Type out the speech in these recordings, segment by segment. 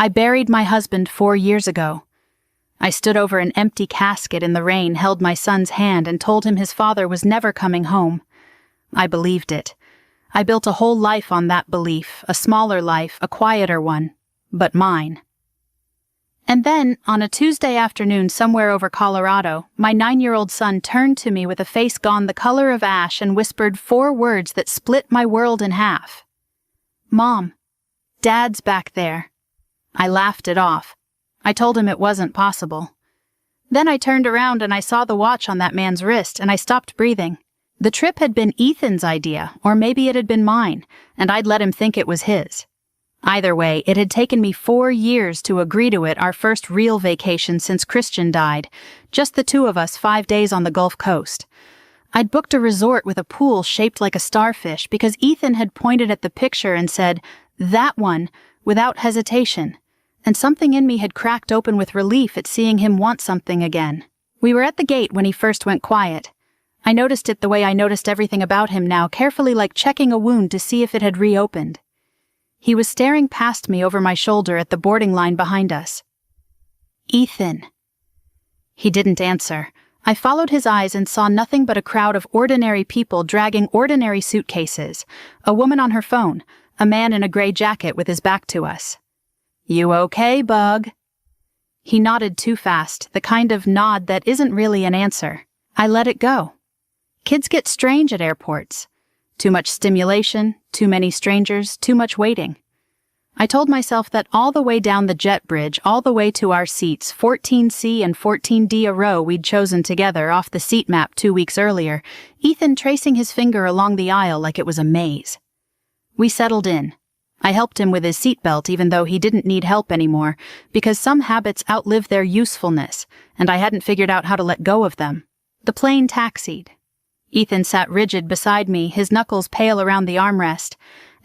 I buried my husband 4 years ago. I stood over an empty casket in the rain, held my son's hand, and told him his father was never coming home. I believed it. I built a whole life on that belief, a smaller life, a quieter one, but mine. And then, on a Tuesday afternoon somewhere over Colorado, my 9-year-old son turned to me with a face gone the color of ash and whispered 4 words that split my world in half. "Mom, Dad's back there." I laughed it off. I told him it wasn't possible. Then I turned around and I saw the watch on that man's wrist, and I stopped breathing. The trip had been Ethan's idea, or maybe it had been mine, and I'd let him think it was his. Either way, it had taken me 4 years to agree to it, our first real vacation since Christian died, just the 2 of us, 5 days on the Gulf Coast. I'd booked a resort with a pool shaped like a starfish because Ethan had pointed at the picture and said, "That one," without hesitation, and something in me had cracked open with relief at seeing him want something again. We were at the gate when he first went quiet. I noticed it the way I noticed everything about him now, carefully, like checking a wound to see if it had reopened. He was staring past me over my shoulder at the boarding line behind us. "Ethan." He didn't answer. I followed his eyes and saw nothing but a crowd of ordinary people dragging ordinary suitcases, a woman on her phone, a man in a gray jacket with his back to us. "You okay, bug?" He nodded too fast, the kind of nod that isn't really an answer. I let it go. Kids get strange at airports. Too much stimulation, too many strangers, too much waiting. I told myself that all the way down the jet bridge, all the way to our seats, 14C and 14D a row we'd chosen together off the seat map 2 weeks earlier, Ethan tracing his finger along the aisle like it was a maze. We settled in. I helped him with his seatbelt even though he didn't need help anymore, because some habits outlive their usefulness, and I hadn't figured out how to let go of them. The plane taxied. Ethan sat rigid beside me, his knuckles pale around the armrest,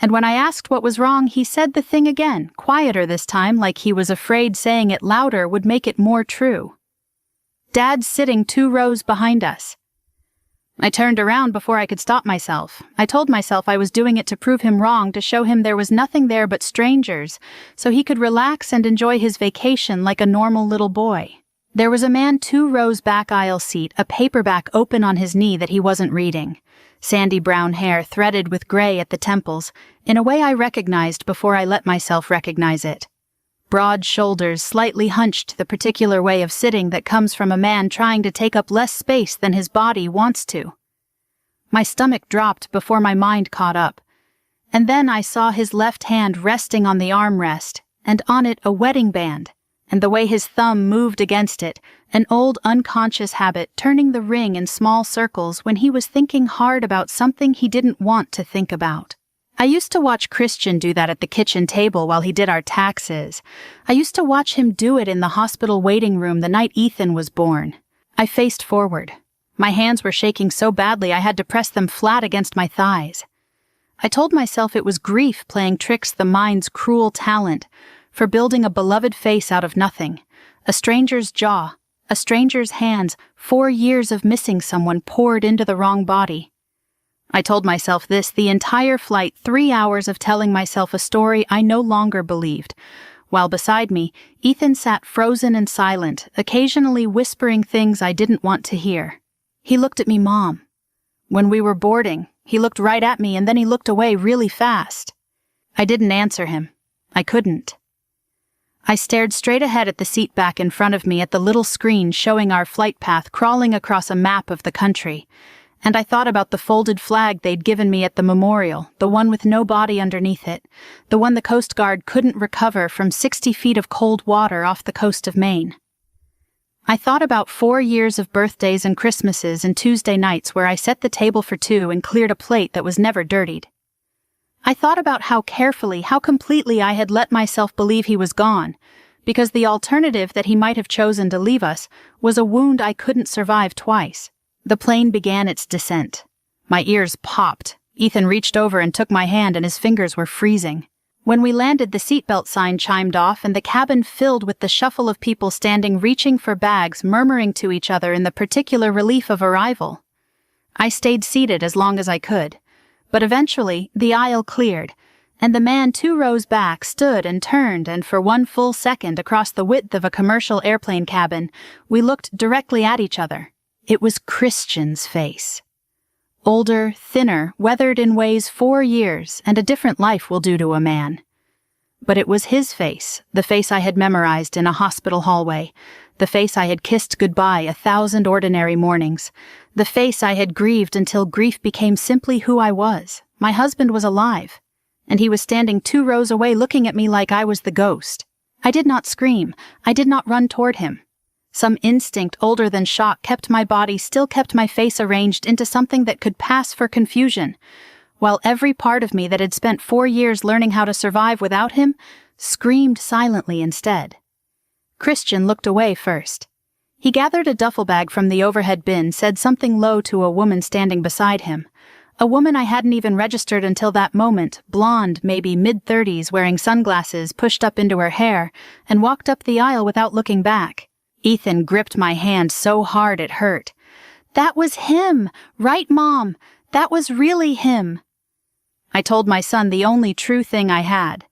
and when I asked what was wrong, he said the thing again, quieter this time, like he was afraid saying it louder would make it more true. "Dad's sitting 2 rows behind us." I turned around before I could stop myself. I told myself I was doing it to prove him wrong, to show him there was nothing there but strangers, so he could relax and enjoy his vacation like a normal little boy. There was a man 2 rows back aisle seat, a paperback open on his knee that he wasn't reading. Sandy brown hair threaded with gray at the temples, in a way I recognized before I let myself recognize it. Broad shoulders slightly hunched, the particular way of sitting that comes from a man trying to take up less space than his body wants to. My stomach dropped before my mind caught up. And then I saw his left hand resting on the armrest, and on it a wedding band. And the way his thumb moved against it, an old unconscious habit turning the ring in small circles when he was thinking hard about something he didn't want to think about. I used to watch Christian do that at the kitchen table while he did our taxes. I used to watch him do it in the hospital waiting room the night Ethan was born. I faced forward. My hands were shaking so badly I had to press them flat against my thighs. I told myself it was grief playing tricks, the mind's cruel talent, for building a beloved face out of nothing, a stranger's jaw, a stranger's hands, 4 years of missing someone poured into the wrong body. I told myself this the entire flight, 3 hours of telling myself a story I no longer believed, while beside me, Ethan sat frozen and silent, occasionally whispering things I didn't want to hear. He looked at me, Mom. When we were boarding, he looked right at me and then he looked away really fast. I didn't answer him. I couldn't. I stared straight ahead at the seat back in front of me at the little screen showing our flight path crawling across a map of the country, and I thought about the folded flag they'd given me at the memorial, the one with no body underneath it, the one the Coast Guard couldn't recover from 60 feet of cold water off the coast of Maine. I thought about 4 years of birthdays and Christmases and Tuesday nights where I set the table for 2 and cleared a plate that was never dirtied. I thought about how carefully, how completely I had let myself believe he was gone, because the alternative that he might have chosen to leave us was a wound I couldn't survive twice. The plane began its descent. My ears popped. Ethan reached over and took my hand and his fingers were freezing. When we landed, the seatbelt sign chimed off and the cabin filled with the shuffle of people standing reaching for bags, murmuring to each other in the particular relief of arrival. I stayed seated as long as I could. But eventually, the aisle cleared, and the man 2 rows back stood and turned, and for 1 full second across the width of a commercial airplane cabin, we looked directly at each other. It was Christian's face. Older, thinner, weathered in ways 4 years, and a different life will do to a man. But it was his face, the face I had memorized in a hospital hallway, the face I had kissed goodbye 1,000 ordinary mornings, the face I had grieved until grief became simply who I was. My husband was alive, and he was standing 2 rows away looking at me like I was the ghost. I did not scream. I did not run toward him. Some instinct older than shock kept my body, still kept my face arranged into something that could pass for confusion, while every part of me that had spent 4 years learning how to survive without him screamed silently instead. Christian looked away first. He gathered a duffel bag from the overhead bin, said something low to a woman standing beside him. A woman I hadn't even registered until that moment, blonde, maybe mid-30s, wearing sunglasses pushed up into her hair, and walked up the aisle without looking back. Ethan gripped my hand so hard it hurt. That was him! Right, Mom! That was really him! I told my son the only true thing I had.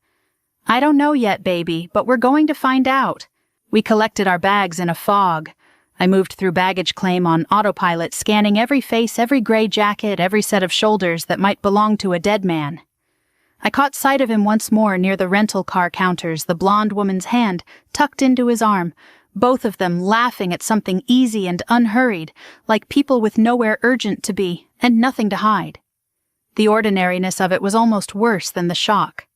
I don't know yet, baby, but we're going to find out. We collected our bags in a fog. I moved through baggage claim on autopilot, scanning every face, every gray jacket, every set of shoulders that might belong to a dead man. I caught sight of him once more near the rental car counters, the blonde woman's hand tucked into his arm, both of them laughing at something easy and unhurried, like people with nowhere urgent to be and nothing to hide. The ordinariness of it was almost worse than the shock.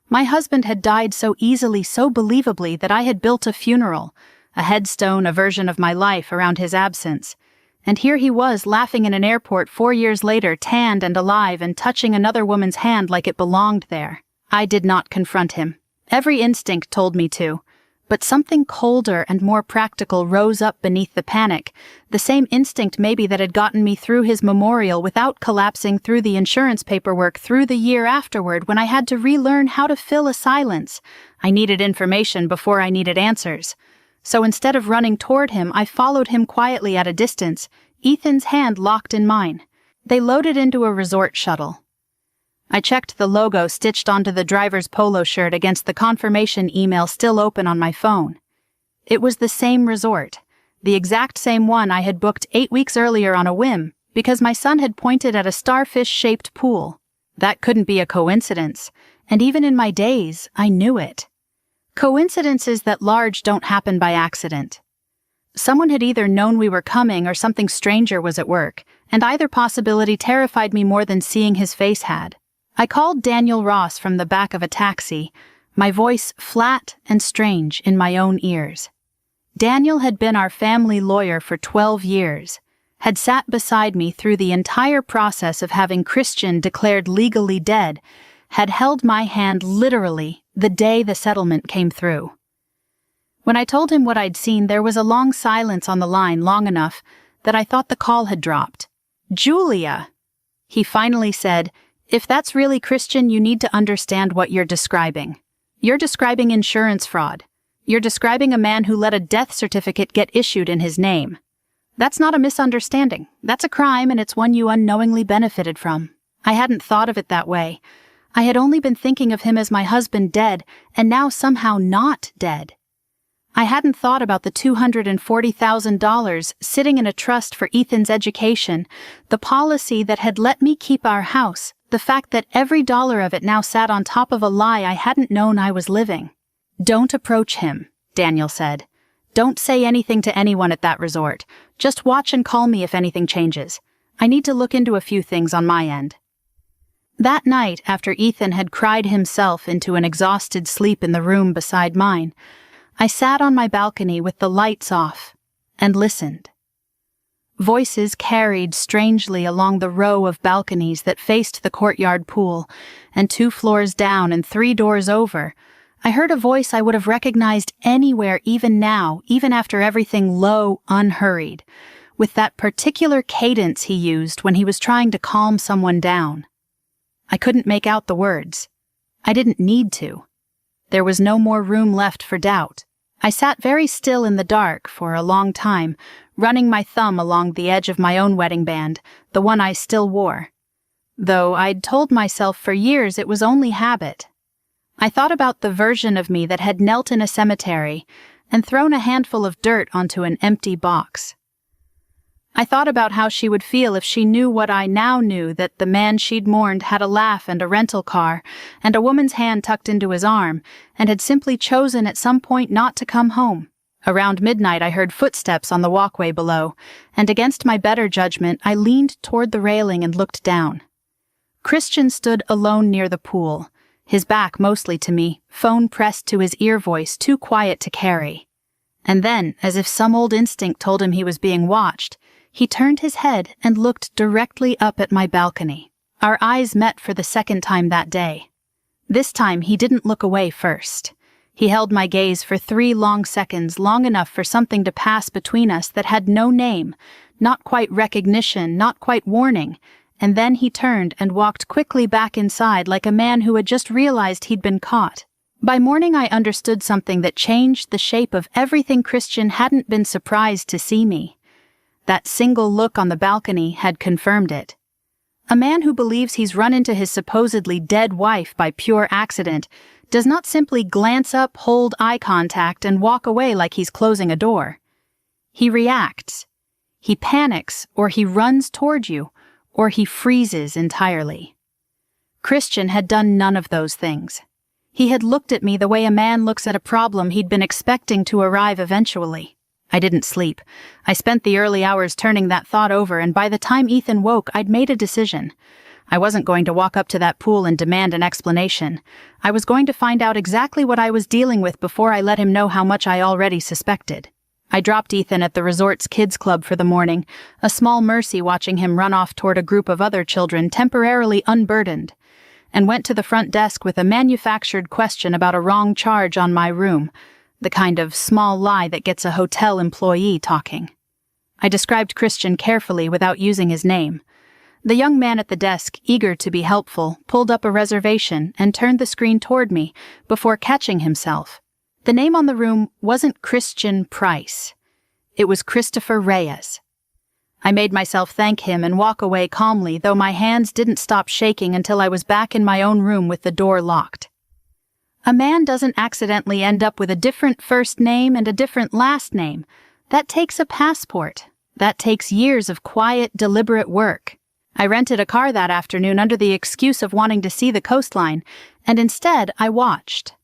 My husband had died so easily, so believably, that I had built a funeral, a headstone, a version of my life around his absence. And here he was, laughing in an airport 4 years later, tanned and alive, and touching another woman's hand like it belonged there. I did not confront him. Every instinct told me to. But something colder and more practical rose up beneath the panic, the same instinct maybe that had gotten me through his memorial without collapsing through the insurance paperwork through the year afterward when I had to relearn how to fill a silence. I needed information before I needed answers. So instead of running toward him, I followed him quietly at a distance, Ethan's hand locked in mine. They loaded into a resort shuttle. I checked the logo stitched onto the driver's polo shirt against the confirmation email still open on my phone. It was the same resort, the exact same one I had booked 8 weeks earlier on a whim, because my son had pointed at a starfish-shaped pool. That couldn't be a coincidence, and even in my daze, I knew it. Coincidences that large don't happen by accident. Someone had either known we were coming or something stranger was at work, and either possibility terrified me more than seeing his face had. I called Daniel Ross from the back of a taxi, my voice flat and strange in my own ears. Daniel had been our family lawyer for 12 years, had sat beside me through the entire process of having Christian declared legally dead, had held my hand literally the day the settlement came through. When I told him what I'd seen, there was a long silence on the line, long enough that I thought the call had dropped. "Julia!" He finally said, "If that's really Christian, you need to understand what you're describing. You're describing insurance fraud. You're describing a man who let a death certificate get issued in his name. That's not a misunderstanding. That's a crime, and it's one you unknowingly benefited from." I hadn't thought of it that way. I had only been thinking of him as my husband dead, and now somehow not dead. I hadn't thought about the $240,000 sitting in a trust for Ethan's education, the policy that had let me keep our house, the fact that every dollar of it now sat on top of a lie I hadn't known I was living. "Don't approach him," Daniel said. "Don't say anything to anyone at that resort. Just watch and call me if anything changes. I need to look into a few things on my end." That night, after Ethan had cried himself into an exhausted sleep in the room beside mine, I sat on my balcony with the lights off and listened. Voices carried strangely along the row of balconies that faced the courtyard pool, and 2 floors down and 3 doors over, I heard a voice I would have recognized anywhere even now, even after everything low, unhurried, with that particular cadence he used when he was trying to calm someone down. I couldn't make out the words. I didn't need to. There was no more room left for doubt. I sat very still in the dark for a long time, running my thumb along the edge of my own wedding band, the one I still wore. Though I'd told myself for years it was only habit, I thought about the version of me that had knelt in a cemetery and thrown a handful of dirt onto an empty box. I thought about how she would feel if she knew what I now knew, that the man she'd mourned had a laugh and a rental car and a woman's hand tucked into his arm and had simply chosen at some point not to come home. Around midnight I heard footsteps on the walkway below, and against my better judgment I leaned toward the railing and looked down. Christian stood alone near the pool, his back mostly to me, phone pressed to his ear voice too quiet to carry. And then, as if some old instinct told him he was being watched, he turned his head and looked directly up at my balcony. Our eyes met for the second time that day. This time he didn't look away first. He held my gaze for 3 long seconds, long enough for something to pass between us that had no name, not quite recognition, not quite warning, and then he turned and walked quickly back inside like a man who had just realized he'd been caught. By morning I understood something that changed the shape of everything. Christian hadn't been surprised to see me. That single look on the balcony had confirmed it. A man who believes he's run into his supposedly dead wife by pure accident does not simply glance up, hold eye contact, and walk away like he's closing a door. He reacts. He panics, or he runs toward you, or he freezes entirely. Christian had done none of those things. He had looked at me the way a man looks at a problem he'd been expecting to arrive eventually. I didn't sleep. I spent the early hours turning that thought over, and by the time Ethan woke, I'd made a decision. I wasn't going to walk up to that pool and demand an explanation. I was going to find out exactly what I was dealing with before I let him know how much I already suspected. I dropped Ethan at the resort's kids club for the morning, a small mercy watching him run off toward a group of other children temporarily unburdened, and went to the front desk with a manufactured question about a wrong charge on my room, the kind of small lie that gets a hotel employee talking. I described Christian carefully without using his name. The young man at the desk, eager to be helpful, pulled up a reservation and turned the screen toward me before catching himself. The name on the room wasn't Christian Price. It was Christopher Reyes. I made myself thank him and walk away calmly, though my hands didn't stop shaking until I was back in my own room with the door locked. A man doesn't accidentally end up with a different first name and a different last name. That takes a passport. That takes years of quiet, deliberate work. I rented a car that afternoon under the excuse of wanting to see the coastline, and instead I watched.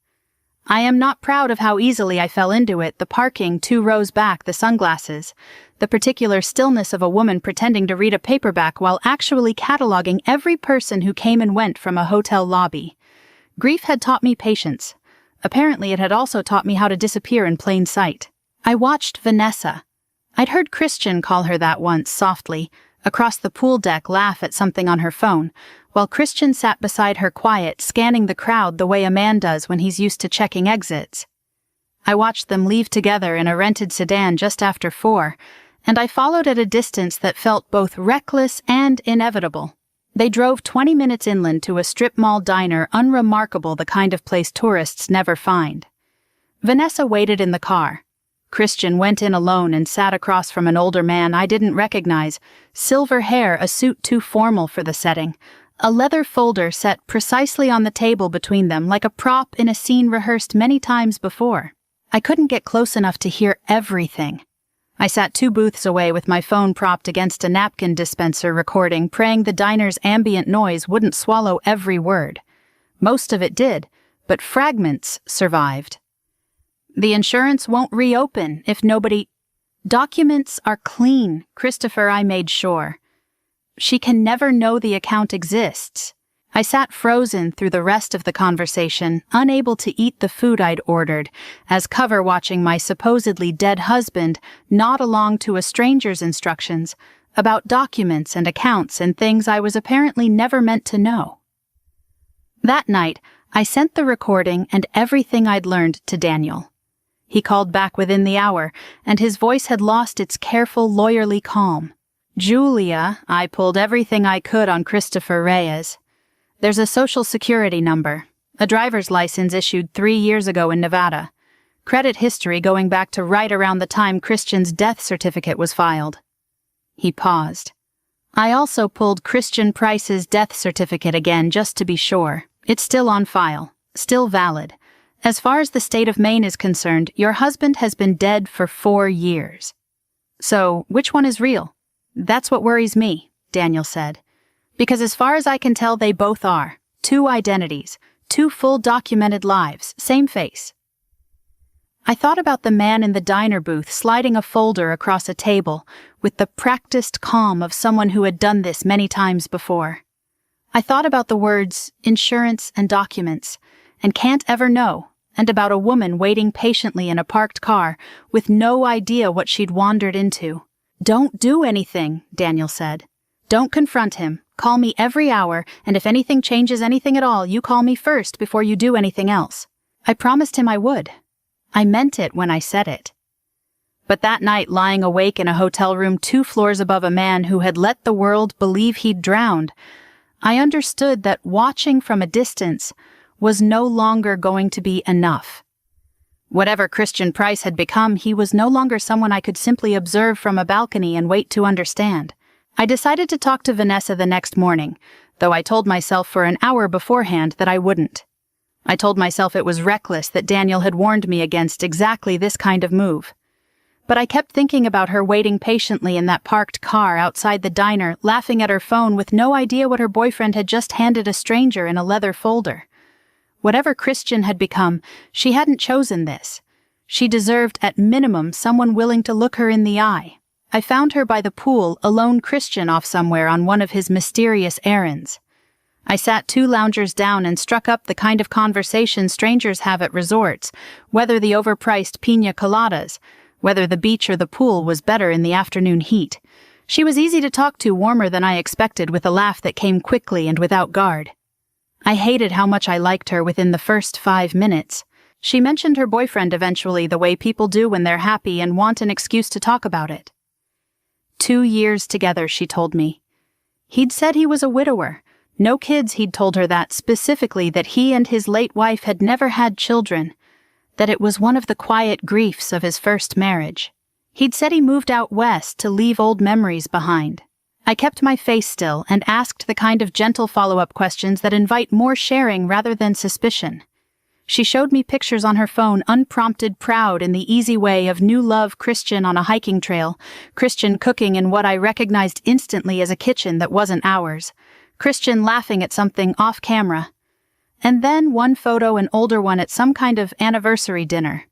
I am not proud of how easily I fell into it, the parking 2 rows back, the sunglasses, the particular stillness of a woman pretending to read a paperback while actually cataloging every person who came and went from a hotel lobby. Grief had taught me patience. Apparently it had also taught me how to disappear in plain sight. I watched Vanessa. I'd heard Christian call her that once, softly, across the pool deck, laugh at something on her phone, while Christian sat beside her quiet, scanning the crowd the way a man does when he's used to checking exits. I watched them leave together in a rented sedan just after 4, and I followed at a distance that felt both reckless and inevitable. They drove 20 minutes inland to a strip mall diner, unremarkable, the kind of place tourists never find. Vanessa waited in the car. Christian went in alone and sat across from an older man I didn't recognize, silver hair, a suit too formal for the setting, a leather folder set precisely on the table between them like a prop in a scene rehearsed many times before. I couldn't get close enough to hear everything. I sat 2 booths away with my phone propped against a napkin dispenser recording, praying the diner's ambient noise wouldn't swallow every word. Most of it did, but fragments survived. The insurance won't reopen if nobody... Documents are clean, Christopher, I made sure. She can never know the account exists. I sat frozen through the rest of the conversation, unable to eat the food I'd ordered, as cover watching my supposedly dead husband nod along to a stranger's instructions about documents and accounts and things I was apparently never meant to know. That night, I sent the recording and everything I'd learned to Daniel. He called back within the hour, and his voice had lost its careful, lawyerly calm. Julia, I pulled everything I could on Christopher Reyes. There's a social security number, a driver's license issued 3 years ago in Nevada, credit history going back to right around the time Christian's death certificate was filed. He paused. I also pulled Christian Price's death certificate again just to be sure. It's still on file. Still valid. As far as the state of Maine is concerned, your husband has been dead for 4 years. So, which one is real? That's what worries me, Daniel said. Because as far as I can tell, they both are. 2 identities, 2 full documented lives, same face. I thought about the man in the diner booth sliding a folder across a table with the practiced calm of someone who had done this many times before. I thought about the words insurance and documents and can't ever know, and about a woman waiting patiently in a parked car with no idea what she'd wandered into. Don't do anything, Daniel said. Don't confront him. Call me every hour, and if anything changes anything at all, you call me first before you do anything else. I promised him I would. I meant it when I said it. But that night, lying awake in a hotel room 2 floors above a man who had let the world believe he'd drowned, I understood that watching from a distance was no longer going to be enough. Whatever Christian Price had become, he was no longer someone I could simply observe from a balcony and wait to understand. I decided to talk to Vanessa the next morning, though I told myself for an hour beforehand that I wouldn't. I told myself it was reckless that Daniel had warned me against exactly this kind of move. But I kept thinking about her waiting patiently in that parked car outside the diner, laughing at her phone with no idea what her boyfriend had just handed a stranger in a leather folder. Whatever Christian had become, she hadn't chosen this. She deserved, at minimum, someone willing to look her in the eye. I found her by the pool, a lone Christian off somewhere on one of his mysterious errands. I sat 2 loungers down and struck up the kind of conversation strangers have at resorts, whether the overpriced piña coladas, whether the beach or the pool was better in the afternoon heat. She was easy to talk to, warmer than I expected, with a laugh that came quickly and without guard. I hated how much I liked her within the first 5 minutes. She mentioned her boyfriend eventually, the way people do when they're happy and want an excuse to talk about it. 2 years together, she told me. He'd said he was a widower. No kids, he'd told her that, specifically that he and his late wife had never had children, that it was one of the quiet griefs of his first marriage. He'd said he moved out west to leave old memories behind. I kept my face still and asked the kind of gentle follow-up questions that invite more sharing rather than suspicion. She showed me pictures on her phone, unprompted, proud in the easy way of new love Christian on a hiking trail, Christian cooking in what I recognized instantly as a kitchen that wasn't ours, Christian laughing at something off camera, and then one photo, an older one at some kind of anniversary dinner.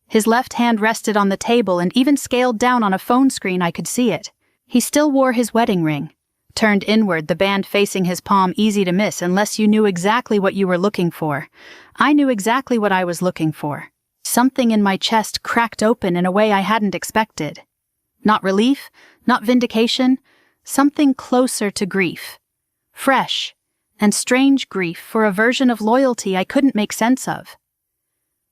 His left hand rested on the table and even scaled down on a phone screen I could see it. He still wore his wedding ring, turned inward, the band facing his palm, easy to miss unless you knew exactly what you were looking for. I knew exactly what I was looking for. Something in my chest cracked open in a way I hadn't expected. Not relief, not vindication, something closer to grief. Fresh and strange grief for a version of loyalty I couldn't make sense of.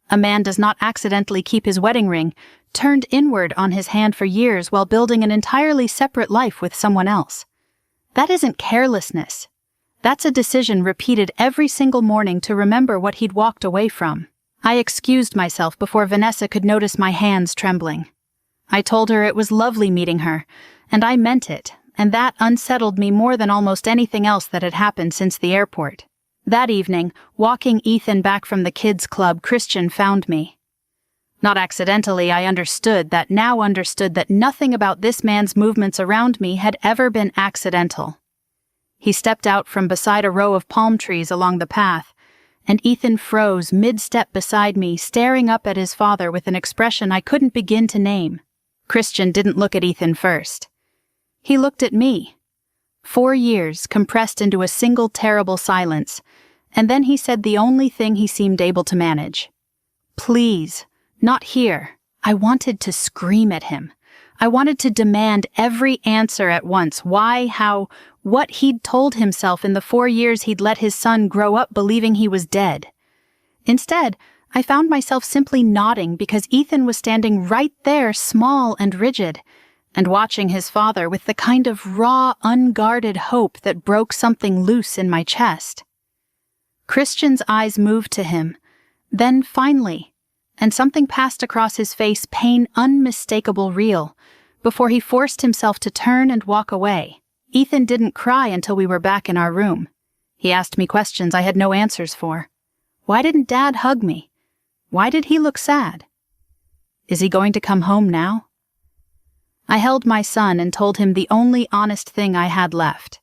A man does not accidentally keep his wedding ring turned inward on his hand for years while building an entirely separate life with someone else. That isn't carelessness. That's a decision repeated every single morning to remember what he'd walked away from. I excused myself before Vanessa could notice my hands trembling. I told her it was lovely meeting her, and I meant it, and that unsettled me more than almost anything else that had happened since the airport. That evening, walking Ethan back from the kids' club, Christian found me. Not accidentally, I understood that nothing about this man's movements around me had ever been accidental. He stepped out from beside a row of palm trees along the path, and Ethan froze mid-step beside me, staring up at his father with an expression I couldn't begin to name. Christian didn't look at Ethan first. He looked at me. 4 years compressed into a single terrible silence, and then he said the only thing he seemed able to manage. Please, not here. I wanted to scream at him. I wanted to demand every answer at once. Why, how, what he'd told himself in the 4 years he'd let his son grow up believing he was dead. Instead, I found myself simply nodding because Ethan was standing right there, small and rigid, and watching his father with the kind of raw, unguarded hope that broke something loose in my chest. Christian's eyes moved to him, then finally, and something passed across his face, pain unmistakable, real, before he forced himself to turn and walk away. Ethan didn't cry until we were back in our room. He asked me questions I had no answers for. Why didn't Dad hug me? Why did he look sad? Is he going to come home now? I held my son and told him the only honest thing I had left.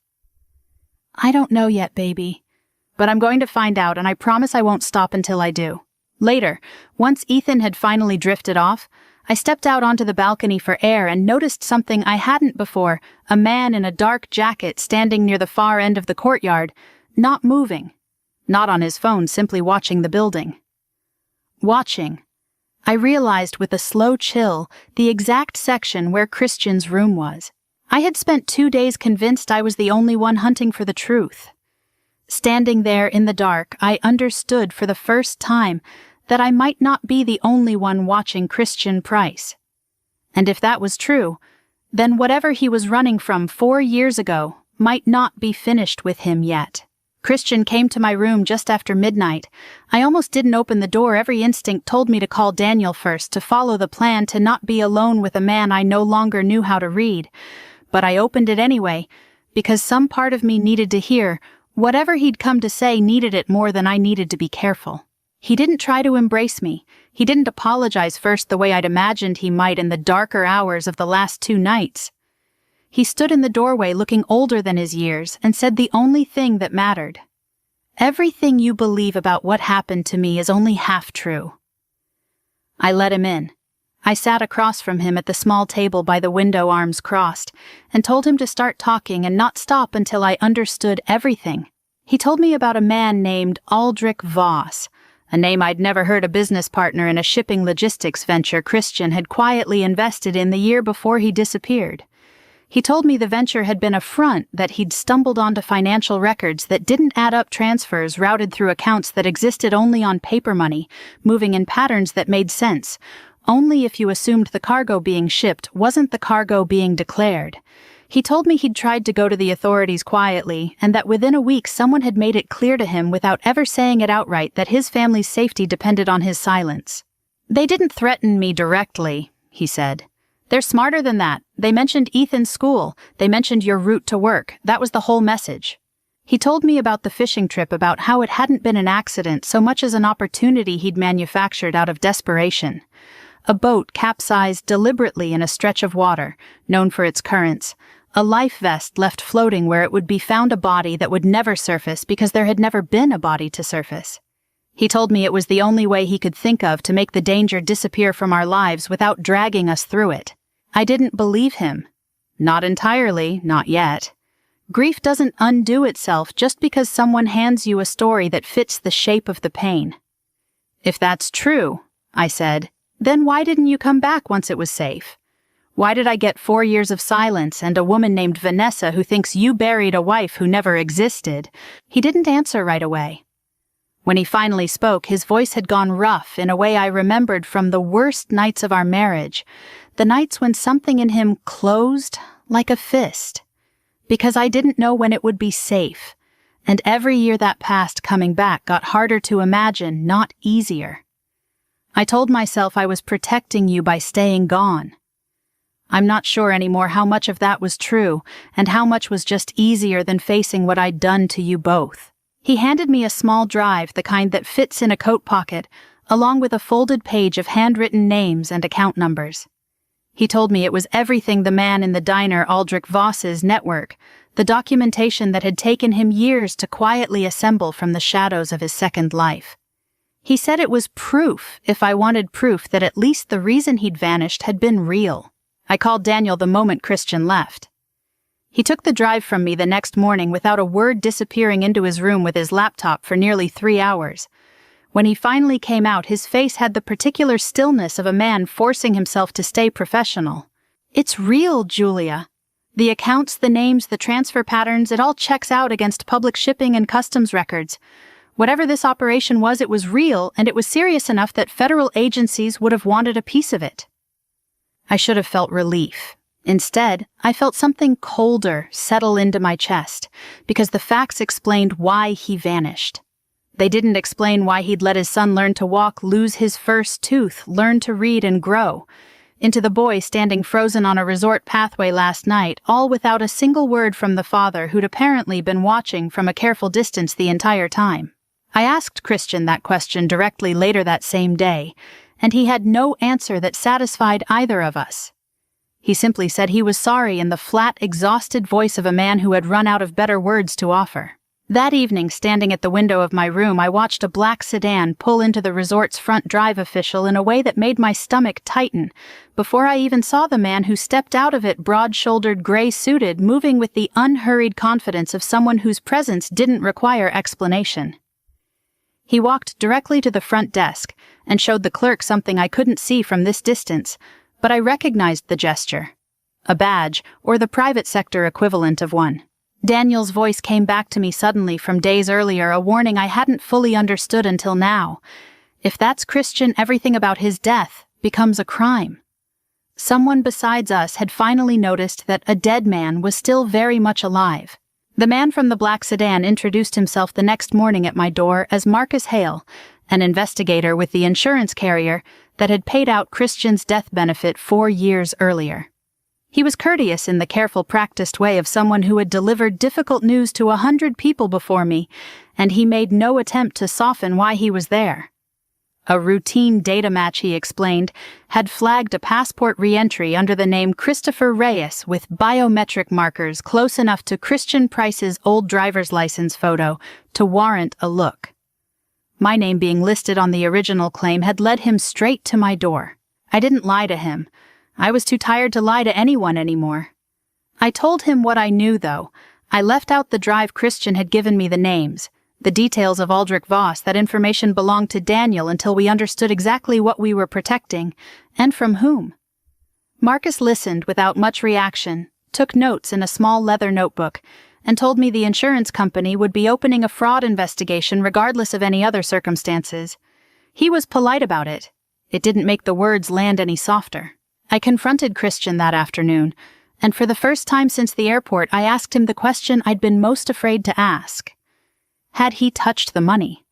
I don't know yet, baby, but I'm going to find out, and I promise I won't stop until I do. Later, once Ethan had finally drifted off, I stepped out onto the balcony for air and noticed something I hadn't before, a man in a dark jacket standing near the far end of the courtyard, not moving, not on his phone, simply watching the building. Watching. I realized with a slow chill the exact section where Christian's room was. I had spent 2 days convinced I was the only one hunting for the truth. Standing there in the dark, I understood for the first time that I might not be the only one watching Christian Price. And if that was true, then whatever he was running from 4 years ago might not be finished with him yet. Christian came to my room just after midnight. I almost didn't open the door. Every instinct told me to call Daniel first, to follow the plan, to not be alone with a man I no longer knew how to read. But I opened it anyway, because some part of me needed to hear whatever he'd come to say, needed it more than I needed to be careful. He didn't try to embrace me. He didn't apologize first the way I'd imagined he might in the darker hours of the last 2 nights. He stood in the doorway looking older than his years and said the only thing that mattered. Everything you believe about what happened to me is only half true. I let him in. I sat across from him at the small table by the window, arms crossed, and told him to start talking and not stop until I understood everything. He told me about a man named Aldrich Voss, a name I'd never heard, a business partner in a shipping logistics venture Christian had quietly invested in the year before he disappeared. He told me the venture had been a front, that he'd stumbled onto financial records that didn't add up, transfers routed through accounts that existed only on paper money, moving in patterns that made sense, only if you assumed the cargo being shipped wasn't the cargo being declared. He told me he'd tried to go to the authorities quietly, and that within a week someone had made it clear to him without ever saying it outright that his family's safety depended on his silence. They didn't threaten me directly, he said. They're smarter than that. They mentioned Ethan's school. They mentioned your route to work. That was the whole message. He told me about the fishing trip, about how it hadn't been an accident so much as an opportunity he'd manufactured out of desperation. A boat capsized deliberately in a stretch of water, known for its currents. A life vest left floating where it would be found a body that would never surface because there had never been a body to surface. He told me it was the only way he could think of to make the danger disappear from our lives without dragging us through it. I didn't believe him. Not entirely, not yet. Grief doesn't undo itself just because someone hands you a story that fits the shape of the pain. If that's true, I said, then why didn't you come back once it was safe? Why did I get 4 years of silence and a woman named Vanessa who thinks you buried a wife who never existed? He didn't answer right away. When he finally spoke, his voice had gone rough in a way I remembered from the worst nights of our marriage, the nights when something in him closed like a fist. Because I didn't know when it would be safe, and every year that passed coming back got harder to imagine, not easier. I told myself I was protecting you by staying gone. I'm not sure anymore how much of that was true, and how much was just easier than facing what I'd done to you both. He handed me a small drive, the kind that fits in a coat pocket, along with a folded page of handwritten names and account numbers. He told me it was everything the man in the diner, Aldrich Voss's network, the documentation that had taken him years to quietly assemble from the shadows of his second life. He said it was proof, if I wanted proof, that at least the reason he'd vanished had been real. I called Daniel the moment Christian left. He took the drive from me the next morning without a word, disappearing into his room with his laptop for nearly 3 hours. When he finally came out, his face had the particular stillness of a man forcing himself to stay professional. It's real, Julia. The accounts, the names, the transfer patterns, it all checks out against public shipping and customs records. Whatever this operation was, it was real, and it was serious enough that federal agencies would have wanted a piece of it. I should have felt relief. Instead, I felt something colder settle into my chest, because the facts explained why he vanished. They didn't explain why he'd let his son learn to walk, lose his first tooth, learn to read and grow, into the boy standing frozen on a resort pathway last night, all without a single word from the father who'd apparently been watching from a careful distance the entire time. I asked Christian that question directly later that same day, and he had no answer that satisfied either of us. He simply said he was sorry in the flat, exhausted voice of a man who had run out of better words to offer. That evening, standing at the window of my room, I watched a black sedan pull into the resort's front drive official in a way that made my stomach tighten, before I even saw the man who stepped out of it, broad-shouldered, gray-suited, moving with the unhurried confidence of someone whose presence didn't require explanation. He walked directly to the front desk and showed the clerk something I couldn't see from this distance, but I recognized the gesture. A badge, or the private sector equivalent of one. Daniel's voice came back to me suddenly from days earlier, a warning I hadn't fully understood until now. If that's Christian, everything about his death becomes a crime. Someone besides us had finally noticed that a dead man was still very much alive. The man from the black sedan introduced himself the next morning at my door as Marcus Hale, an investigator with the insurance carrier that had paid out Christian's death benefit 4 years earlier. He was courteous in the careful, practiced way of someone who had delivered difficult news to 100 people before me, and he made no attempt to soften why he was there. A routine data match, he explained, had flagged a passport re-entry under the name Christopher Reyes with biometric markers close enough to Christian Price's old driver's license photo to warrant a look. My name being listed on the original claim had led him straight to my door. I didn't lie to him. I was too tired to lie to anyone anymore. I told him what I knew, though. I left out the drive Christian had given me the names, the details of Aldrich Voss. That information belonged to Daniel until we understood exactly what we were protecting, and from whom. Marcus listened without much reaction, took notes in a small leather notebook, and told me the insurance company would be opening a fraud investigation regardless of any other circumstances. He was polite about it. It didn't make the words land any softer. I confronted Christian that afternoon, and for the first time since the airport, I asked him the question I'd been most afraid to ask. Had he touched the money?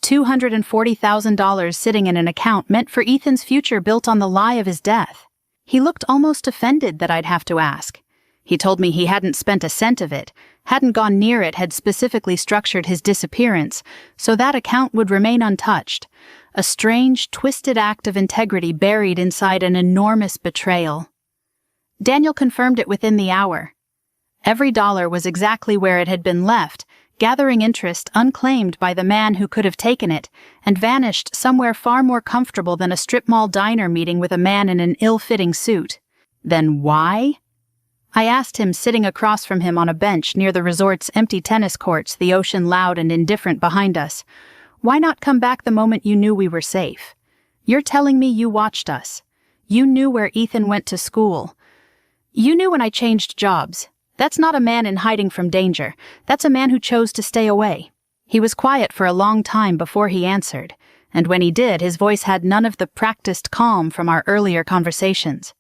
$240,000 sitting in an account meant for Ethan's future, built on the lie of his death. He looked almost offended that I'd have to ask. He told me he hadn't spent a cent of it, hadn't gone near it, had specifically structured his disappearance so that account would remain untouched. A strange, twisted act of integrity buried inside an enormous betrayal. Daniel confirmed it within the hour. Every dollar was exactly where it had been left, gathering interest unclaimed by the man who could have taken it, and vanished somewhere far more comfortable than a strip mall diner meeting with a man in an ill-fitting suit. Then why? I asked him, sitting across from him on a bench near the resort's empty tennis courts, the ocean loud and indifferent behind us. Why not come back the moment you knew we were safe? You're telling me you watched us. You knew where Ethan went to school. You knew when I changed jobs. That's not a man in hiding from danger. That's a man who chose to stay away. He was quiet for a long time before he answered, and when he did, his voice had none of the practiced calm from our earlier conversations.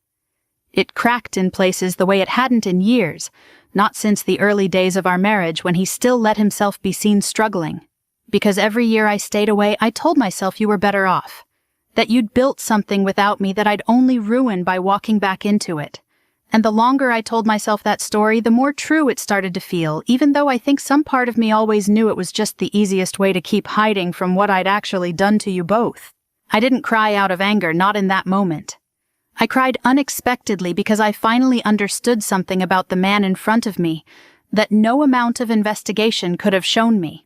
It cracked in places the way it hadn't in years, not since the early days of our marriage when he still let himself be seen struggling. Because every year I stayed away, I told myself you were better off. That you'd built something without me that I'd only ruin by walking back into it. And the longer I told myself that story, the more true it started to feel, even though I think some part of me always knew it was just the easiest way to keep hiding from what I'd actually done to you both. I didn't cry out of anger, not in that moment. I cried unexpectedly because I finally understood something about the man in front of me that no amount of investigation could have shown me.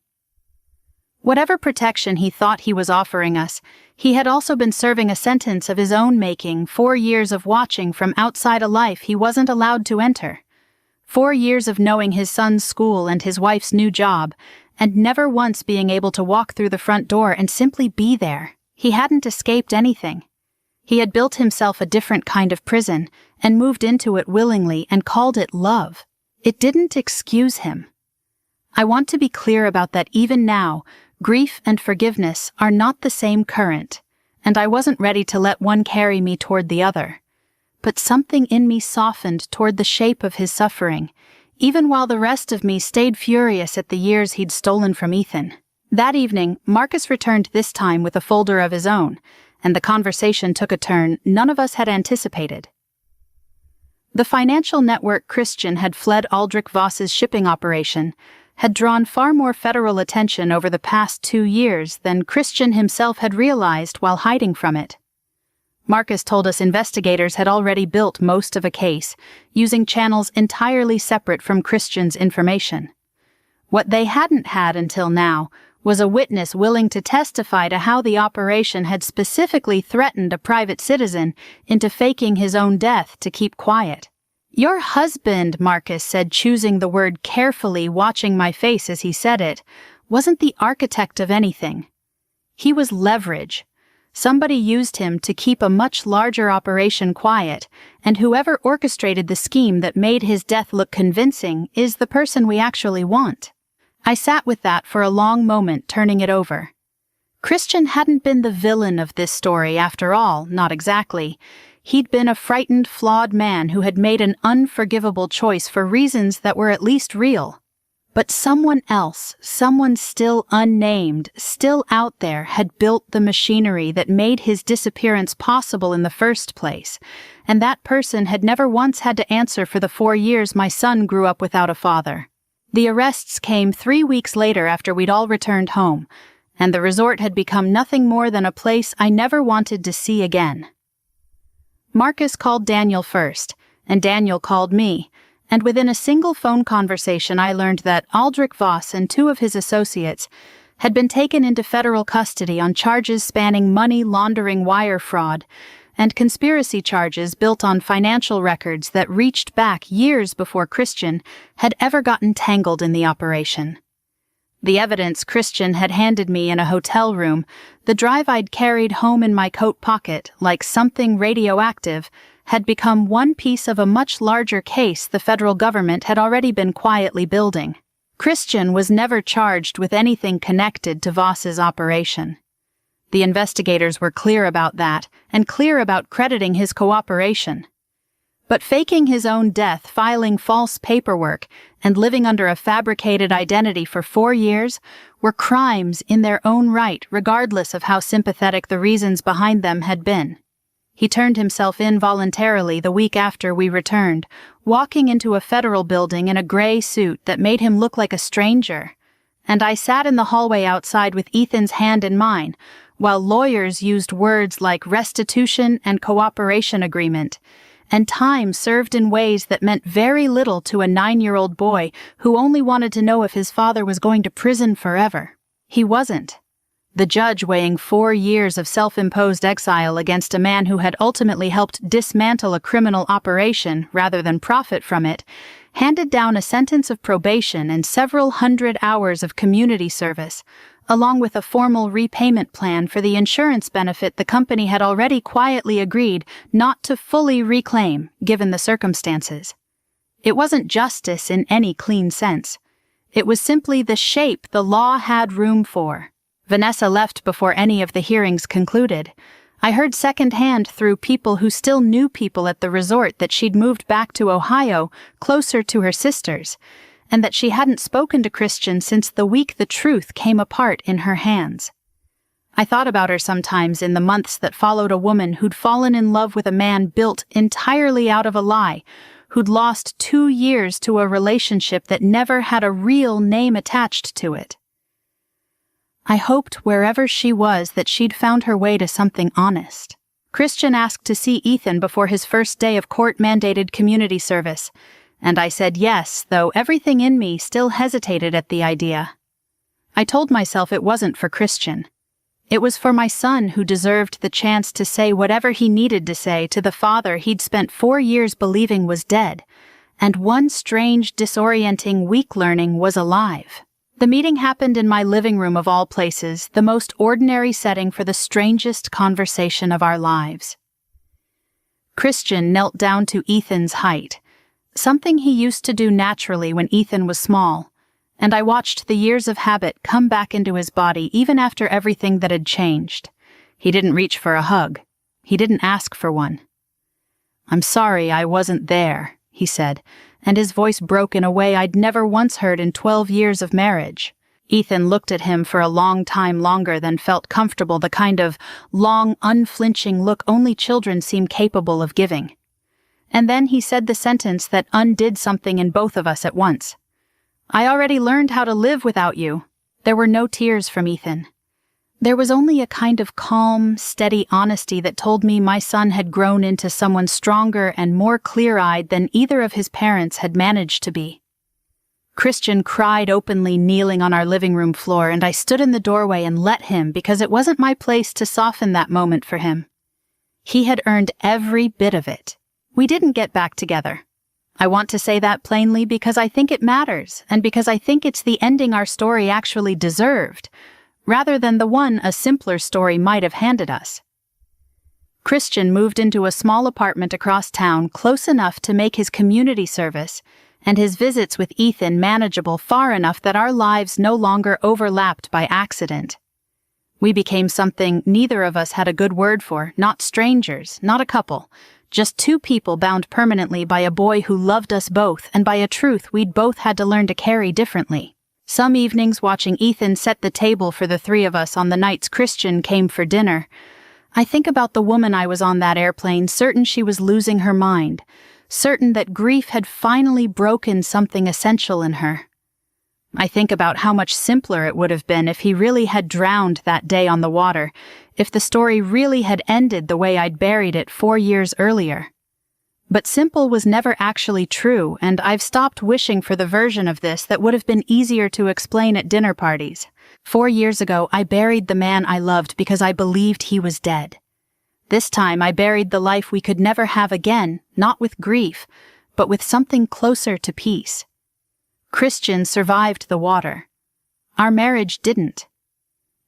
Whatever protection he thought he was offering us, he had also been serving a sentence of his own making, 4 years of watching from outside a life he wasn't allowed to enter. 4 years of knowing his son's school and his wife's new job, and never once being able to walk through the front door and simply be there. He hadn't escaped anything. He had built himself a different kind of prison, and moved into it willingly and called it love. It didn't excuse him. I want to be clear about that even now. Grief and forgiveness are not the same current, and I wasn't ready to let one carry me toward the other. But something in me softened toward the shape of his suffering, even while the rest of me stayed furious at the years he'd stolen from Ethan. That evening, Marcus returned this time with a folder of his own, and the conversation took a turn none of us had anticipated. The financial network Christian had fled Aldrich Voss's shipping operation had drawn far more federal attention over the past 2 years than Christian himself had realized while hiding from it. Marcus told us investigators had already built most of a case, using channels entirely separate from Christian's information. What they hadn't had until now was a witness willing to testify to how the operation had specifically threatened a private citizen into faking his own death to keep quiet. "Your husband," Marcus said, choosing the word carefully, watching my face as he said it, "wasn't the architect of anything. He was leverage. Somebody used him to keep a much larger operation quiet, and whoever orchestrated the scheme that made his death look convincing is the person we actually want." I sat with that for a long moment, turning it over. Christian hadn't been the villain of this story after all, not exactly. He'd been a frightened, flawed man who had made an unforgivable choice for reasons that were at least real. But someone else, someone still unnamed, still out there, had built the machinery that made his disappearance possible in the first place, and that person had never once had to answer for the 4 years my son grew up without a father. The arrests came 3 weeks later after we'd all returned home, and the resort had become nothing more than a place I never wanted to see again. Marcus called Daniel first, and Daniel called me, and within a single phone conversation I learned that Aldrich Voss and 2 of his associates had been taken into federal custody on charges spanning money laundering, wire fraud, and conspiracy charges built on financial records that reached back years before Christian had ever gotten tangled in the operation. The evidence Christian had handed me in a hotel room, the drive I'd carried home in my coat pocket like something radioactive, had become one piece of a much larger case the federal government had already been quietly building. Christian was never charged with anything connected to Voss's operation. The investigators were clear about that, and clear about crediting his cooperation. But faking his own death, filing false paperwork, and living under a fabricated identity for 4 years were crimes in their own right, regardless of how sympathetic the reasons behind them had been. He turned himself in voluntarily the week after we returned, walking into a federal building in a gray suit that made him look like a stranger. And I sat in the hallway outside with Ethan's hand in mine, while lawyers used words like restitution and cooperation agreement, and time served in ways that meant very little to a 9-year-old boy who only wanted to know if his father was going to prison forever. He wasn't. The judge, weighing 4 years of self-imposed exile against a man who had ultimately helped dismantle a criminal operation rather than profit from it, handed down a sentence of probation and several hundred hours of community service, along with a formal repayment plan for the insurance benefit the company had already quietly agreed not to fully reclaim, given the circumstances. It wasn't justice in any clean sense. It was simply the shape the law had room for. Vanessa left before any of the hearings concluded. I heard secondhand through people who still knew people at the resort that she'd moved back to Ohio, closer to her sisters, and that she hadn't spoken to Christian since the week the truth came apart in her hands. I thought about her sometimes in the months that followed a woman who'd fallen in love with a man built entirely out of a lie, who'd lost 2 years to a relationship that never had a real name attached to it. I hoped wherever she was that she'd found her way to something honest. Christian asked to see Ethan before his first day of court-mandated community service, and I said yes, though everything in me still hesitated at the idea. I told myself it wasn't for Christian. It was for my son, who deserved the chance to say whatever he needed to say to the father he'd spent 4 years believing was dead, and one strange, disorienting week learning was alive. The meeting happened in my living room of all places, the most ordinary setting for the strangest conversation of our lives. Christian knelt down to Ethan's height, something he used to do naturally when Ethan was small, and I watched the years of habit come back into his body even after everything that had changed. He didn't reach for a hug. He didn't ask for one. "I'm sorry I wasn't there," he said, and his voice broke in a way I'd never once heard in 12 years of marriage. Ethan looked at him for a long time longer than felt comfortable, the kind of long, unflinching look only children seem capable of giving. And then he said the sentence that undid something in both of us at once. I already learned how to live without you." There were no tears from Ethan. There was only a kind of calm, steady honesty that told me my son had grown into someone stronger and more clear-eyed than either of his parents had managed to be. Christian cried openly, kneeling on our living room floor, and I stood in the doorway and let him because it wasn't my place to soften that moment for him. He had earned every bit of it. We didn't get back together. I want to say that plainly because I think it matters, and because I think it's the ending our story actually deserved, rather than the one a simpler story might have handed us. Christian moved into a small apartment across town, close enough to make his community service and his visits with Ethan manageable far enough that our lives no longer overlapped by accident. We became something neither of us had a good word for, not strangers, not a couple, just two people bound permanently by a boy who loved us both and by a truth we'd both had to learn to carry differently. Some evenings, watching Ethan set the table for the three of us on the nights Christian came for dinner, I think about the woman I was on that airplane, certain she was losing her mind, certain that grief had finally broken something essential in her. I think about how much simpler it would have been if he really had drowned that day on the water, if the story really had ended the way I'd buried it 4 years earlier. But simple was never actually true, and I've stopped wishing for the version of this that would have been easier to explain at dinner parties. 4 years ago, I buried the man I loved because I believed he was dead. This time, I buried the life we could never have again, not with grief, but with something closer to peace. Christian survived the water. Our marriage didn't.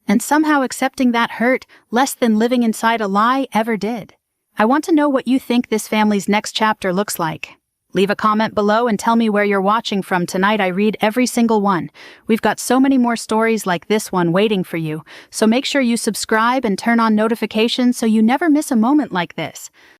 And somehow accepting that hurt less than living inside a lie ever did. I want to know what you think this family's next chapter looks like. Leave a comment below and tell me where you're watching from tonight. I read every single one. We've got so many more stories like this one waiting for you, so make sure you subscribe and turn on notifications so you never miss a moment like this.